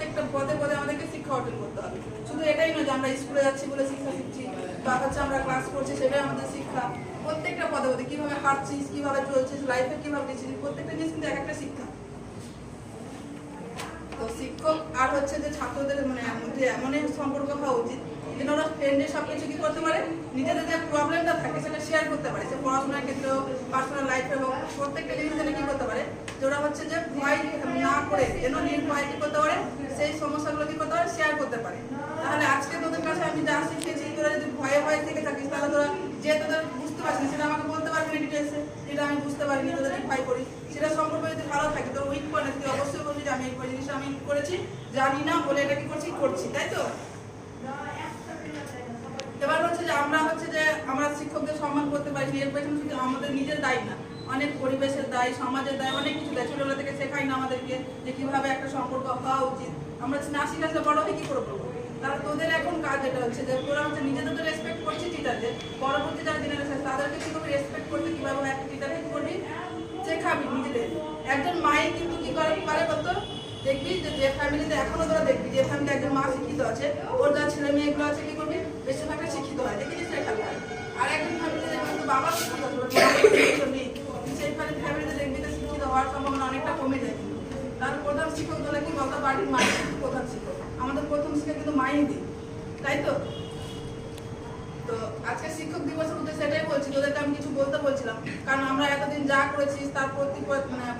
প্রত্যেকটা পদে পদে আমাদেরকে শিক্ষা অর্জন করতে হবে। শুধু এটাই নয় যে আমরা স্কুলে যাচ্ছি বলে শিক্ষা শিখছি বা হচ্ছে আমরা ক্লাস করছি সেটাই আমাদের শিক্ষা। প্রত্যেকটা পদে পদে কিভাবে হাঁটছিস, কিভাবে চলছিস, লাইফে কিভাবে গেছিস, প্রত্যেকটা জিনিস কিন্তু এক একটা শিক্ষা। তো শিক্ষক আর হচ্ছে যে ছাত্রদের মানে মধ্যে এমনই সম্পর্ক হওয়া উচিত যেন ওরা ফ্রেন্ডের সবকিছু কি করতে পারে, নিজেদের যে প্রবলেমটা থাকে সেটা শেয়ার করতে পারে, সে পড়াশোনার ক্ষেত্রেও পার্সোনাল লাইফে হোক, প্রত্যেকটা জিনিস যেন কি করতে পারে যে ওরা হচ্ছে যে ভয় না করে যেন নির্ভয় কি করতে পারে সেই সমস্যাগুলো কি করতে পারে শেয়ার করতে পারে। তাহলে আজকে তোদের কাছে আমি যা শিখেছি তোরা যদি ভয়ে ভয়ে থেকে থাকিস তাহলে তোরা যে তোদের বুঝতে পারছিস সেটা আমাকে বলতে পারবি না ডিটেলসে, যেটা আমি বুঝতে পারিনি, তোদের ভয় করি সেটা সম্পর্কে যদি ভালো থাকে তোর উইক পয়েন্ট তুই অবশ্যই বলবি যে আমি এই জিনিসটা আমি করেছি জানি না বলে এটা কি করছি, তাই তো? এবার হচ্ছে যে আমরা হচ্ছে যে আমরা শিক্ষকদের সম্মান করতে পারি, এর পেছনে শুধু আমাদের নিজের দায়ী না, অনেক পরিবেশের দায়ী, সমাজের দায়ী, অনেক কিছু দায়ী। ছোটবেলা থেকে শেখাই না আমাদেরকে যে কিভাবে একটা সম্পর্ক হওয়া উচিত। আমরা না শিখাতে বড় হয়ে কি করে বলবো? তাহলে তোদের এখন কাজ এটা হচ্ছে যে তোরা হচ্ছে নিজেদের তো রেসপেক্ট করছিস টিচারদের, পরবর্তী যারা জেনারেশন তাদেরকে কি করবি রেসপেক্ট করতে, কিভাবে একটা টিচারকে কি করবি শেখাবি নিজেদের। একজন মাই কিন্তু কি করে বলতো দেখবি যে ফ্যামিলিতে এখনো তোরা দেখবি যে ফ্যামিলি একজন মা শিক্ষিত আছে, ওর যা ছেলে মেয়েগুলো আছে কি করবি বেশিরভাগটা শিক্ষিত হয়, দেখেছিস না খেলা। আর একজন ফ্যামিলিতে দেখবি তো বাবা শিক্ষিত আছে নেই, সেই ফ্যামিলিতে দেখবি তো শিক্ষিত হওয়ার সম্ভাবনা অনেকটা কমে যায়। কিন্তু তার প্রধান শিক্ষক বলে কি বলতো বাড়ির মাই প্রধান শিক্ষক, আমাদের প্রথম শিক্ষা কিন্তু মাই দিই, তাই তো? তো আজকে শিক্ষক দিবসের উদ্দেশ্যে সেটাই বলছি, তোদেরকে আমি কিছু বলতে বলছিলাম, কারণ আমরা এতদিন যা করেছি তার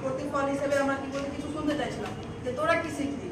প্রতিফল হিসেবে আমরা কি বলতে কিছু শুনতে চাইছিলাম যে তোরা কি শিখলি।